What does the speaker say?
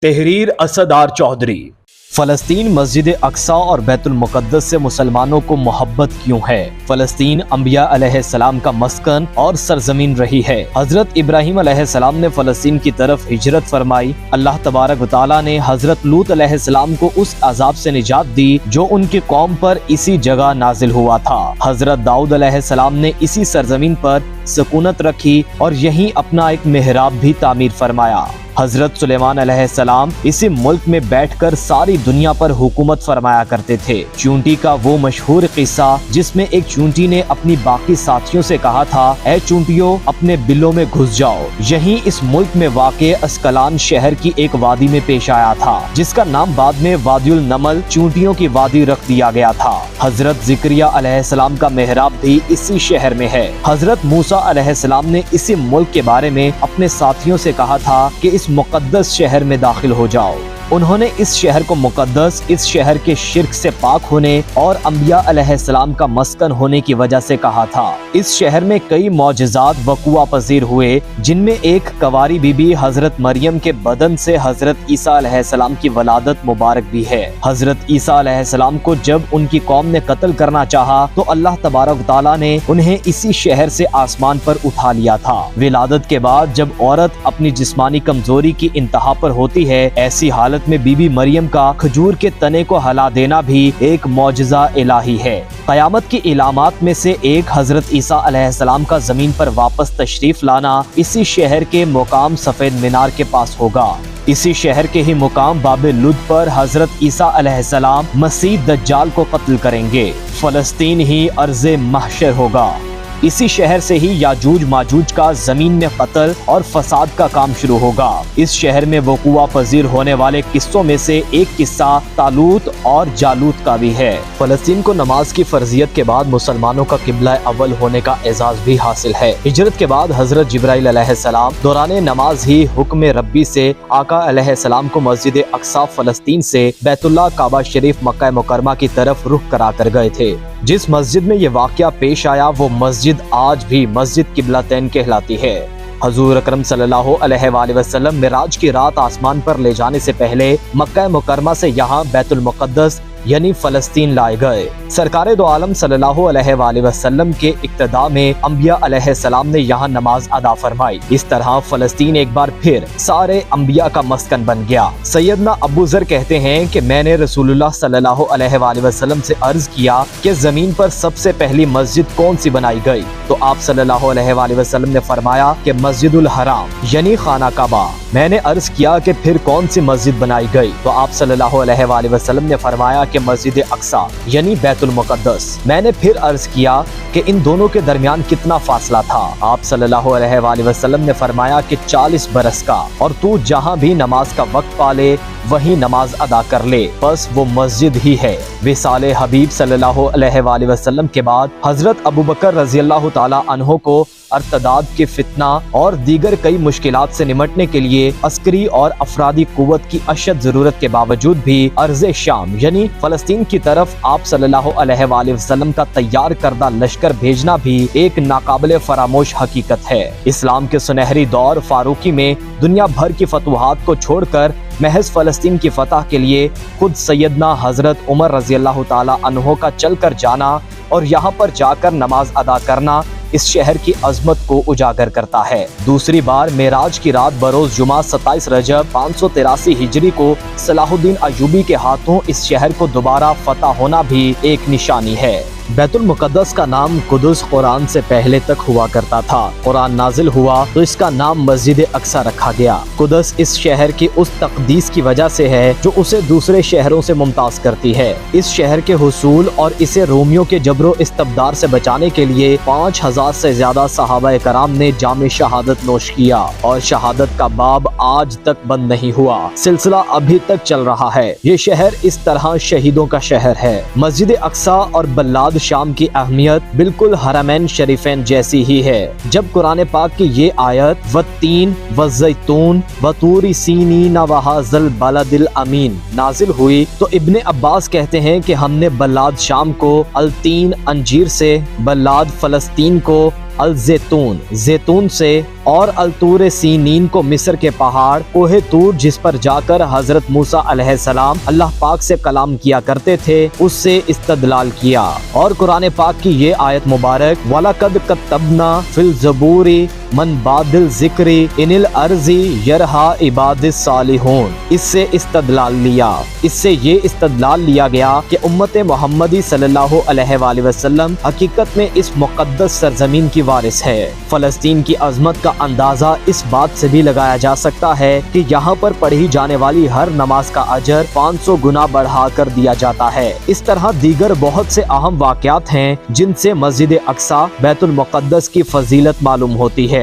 تحریر اسدار چودھری۔ فلسطین مسجد اقصی اور بیت المقدس سے مسلمانوں کو محبت کیوں ہے؟ فلسطین انبیاء علیہ السلام کا مسکن اور سرزمین رہی ہے۔ حضرت ابراہیم علیہ السلام نے فلسطین کی طرف ہجرت فرمائی۔ اللہ تبارک و تعالیٰ نے حضرت لوط علیہ السلام کو اس عذاب سے نجات دی جو ان کی قوم پر اسی جگہ نازل ہوا تھا۔ حضرت داؤد علیہ السلام نے اسی سرزمین پر سکونت رکھی اور یہیں اپنا ایک محراب بھی تعمیر فرمایا۔ حضرت سلیمان علیہ السلام اسی ملک میں بیٹھ کر ساری دنیا پر حکومت فرمایا کرتے تھے۔ چونٹی کا وہ مشہور قصہ جس میں ایک چونٹی نے اپنی باقی ساتھیوں سے کہا تھا، اے چونٹیوں اپنے بلوں میں گھس جاؤ، یہیں اس ملک میں واقع اسکلان شہر کی ایک وادی میں پیش آیا تھا جس کا نام بعد میں وادی النمل چونٹیوں کی وادی رکھ دیا گیا تھا۔ حضرت زکریا علیہ السلام کا محراب بھی اسی شہر میں ہے۔ حضرت موسیٰ علیہ السلام نے اسی ملک کے بارے میں اپنے ساتھیوں سے کہا تھا کہ اس مقدس شہر میں داخل ہو جاؤ۔ انہوں نے اس شہر کو مقدس، اس شہر کے شرک سے پاک ہونے اور انبیاء علیہ السلام کا مسکن ہونے کی وجہ سے کہا تھا۔ اس شہر میں کئی معجزات وقوع پذیر ہوئے، جن میں ایک کواری بی بی حضرت مریم کے بدن سے حضرت عیسیٰ علیہ السلام کی ولادت مبارک بھی ہے۔ حضرت عیسیٰ علیہ السلام کو جب ان کی قوم نے قتل کرنا چاہا تو اللہ تبارک تعالیٰ نے انہیں اسی شہر سے آسمان پر اٹھا لیا تھا۔ ولادت کے بعد جب عورت اپنی جسمانی کمزوری کی انتہا پر ہوتی ہے، ایسی حالت میں بی بی مریم کا کھجور کے تنے کو ہلا دینا بھی ایک معجزہ الہی ہے۔ قیامت کی علامات میں سے ایک حضرت عیسیٰ علیہ السلام کا زمین پر واپس تشریف لانا اسی شہر کے مقام سفید مینار کے پاس ہوگا۔ اسی شہر کے ہی مقام باب لد پر حضرت عیسیٰ علیہ السلام مسیح دجال کو قتل کریں گے۔ فلسطین ہی ارض محشر ہوگا۔ اسی شہر سے ہی یاجوج ماجوج کا زمین میں قتل اور فساد کا کام شروع ہوگا۔ اس شہر میں وقوع پذیر ہونے والے قصوں میں سے ایک قصہ طالوت اور جالوت کا بھی ہے۔ فلسطین کو نماز کی فرضیت کے بعد مسلمانوں کا قبلہ اول ہونے کا اعزاز بھی حاصل ہے۔ ہجرت کے بعد حضرت جبرائیل علیہ السلام دوران نماز ہی حکم ربی سے آقا علیہ السلام کو مسجد اقصی فلسطین سے بیت اللہ کعبہ شریف مکہ مکرمہ کی طرف رخ کرا کر گئے تھے۔ جس مسجد میں یہ واقعہ پیش آیا وہ مسجد آج بھی مسجد قبلتین کہلاتی ہے۔ حضور اکرم صلی اللہ علیہ وآلہ وسلم معراج کی رات آسمان پر لے جانے سے پہلے مکہ مکرمہ سے یہاں بیت المقدس یعنی فلسطین لائے گئے۔ سرکار دو عالم صلی اللہ علیہ وآلہ وسلم کے اقتداء میں انبیاء علیہ السلام نے یہاں نماز ادا فرمائی۔ اس طرح فلسطین ایک بار پھر سارے انبیاء کا مسکن بن گیا۔ سیدنا ابو ذر کہتے ہیں کہ میں نے رسول اللہ صلی اللہ علیہ وآلہ وسلم سے عرض کیا کہ زمین پر سب سے پہلی مسجد کون سی بنائی گئی؟ تو آپ صلی اللہ علیہ وآلہ وسلم نے فرمایا کہ مسجد الحرام یعنی خانہ کعبہ۔ میں نے عرض کیا کہ پھر کون سی مسجد بنائی گئی؟ تو آپ صلی اللہ علیہ وآلہ وسلم نے فرمایا کہ مسجد اقصی یعنی بیت المقدس۔ میں نے پھر عرض کیا کہ ان دونوں کے درمیان کتنا فاصلہ تھا؟ آپ صلی اللہ علیہ وآلہ وسلم نے فرمایا کہ 40 برس کا، اور تو جہاں بھی نماز کا وقت پالے وہیں نماز ادا کر لے، بس وہ مسجد ہی ہے۔ وصال حبیب صلی اللہ علیہ وآلہ وسلم کے بعد حضرت ابوبکر رضی اللہ تعالی عنہ کو ارتداد کے فتنہ اور دیگر کئی مشکلات سے نمٹنے کے لیے عسکری اور افرادی قوت کی اشد ضرورت کے باوجود بھی ارض شام یعنی فلسطین کی طرف آپ صلی اللہ علیہ وآلہ وسلم کا تیار کردہ لشکر بھیجنا بھی ایک ناقابل فراموش حقیقت ہے۔ اسلام کے سنہری دور فاروقی میں دنیا بھر کی فتوحات کو چھوڑ کر محض فلسطین کی فتح کے لیے خود سیدنا حضرت عمر رضی اللہ تعالی عنہ کا چل کر جانا اور یہاں پر جا کر نماز ادا کرنا اس شہر کی عظمت کو اجاگر کرتا ہے۔ دوسری بار معراج کی رات بروز جمعہ 27 رجب 583 ہجری کو صلاح الدین ایوبی کے ہاتھوں اس شہر کو دوبارہ فتح ہونا بھی ایک نشانی ہے۔ بیت المقدس کا نام قدس قرآن سے پہلے تک ہوا کرتا تھا۔ قرآن نازل ہوا تو اس کا نام مسجد اقصی رکھا گیا۔ قدس اس شہر کی اس تقدیس کی وجہ سے ہے جو اسے دوسرے شہروں سے ممتاز کرتی ہے۔ اس شہر کے حصول اور اسے رومیوں کے جبر و استبداد سے بچانے کے لیے 5000 سے زیادہ صحابہ کرام نے جام شہادت نوش کیا، اور شہادت کا باب آج تک بند نہیں ہوا، سلسلہ ابھی تک چل رہا ہے۔ یہ شہر اس طرح شہیدوں کا شہر ہے۔ مسجد اقصی اور بلاد شام کی اہمیت بالکل حرمین شریفین جیسی ہی ہے۔ جب قرآن پاک کی یہ آیت والتین والزیتون وطور سینین وہذا البلد الامین نازل ہوئی تو ابن عباس کہتے ہیں کہ ہم نے بلاد شام کو التین انجیر سے، بلاد فلسطین کو الزیتون زیتون سے، اور الطور سینین کو مصر کے پہاڑ کوہ طور جس پر جا کر حضرت موسیٰ علیہ السلام اللہ پاک سے کلام کیا کرتے تھے اس سے استدلال کیا، اور قرآن پاک کی یہ آیت مبارک وَلَقَدْ كَتَّبْنَا فِي الزَّبُورِ مَنْ بَعْدِ الذِّكْرِ إِنِ الْأَرْضِ يَرْحَى عِبَادِ الصَّالِحُونَ، اس سے استدلال لیا، اس سے یہ استدلال لیا گیا کہ امت محمدی صلی اللہ علیہ وآلہ وسلم حقیقت میں اس مقدس سرزمین کی وارث ہے۔ فلسطین کی عظمت کا اندازہ اس بات سے بھی لگایا جا سکتا ہے کہ یہاں پر پڑھی جانے والی ہر نماز کا اجر 500 گنا بڑھا کر دیا جاتا ہے۔ اس طرح دیگر بہت سے اہم واقعات ہیں جن سے مسجد اقصی بیت المقدس کی فضیلت معلوم ہوتی ہے۔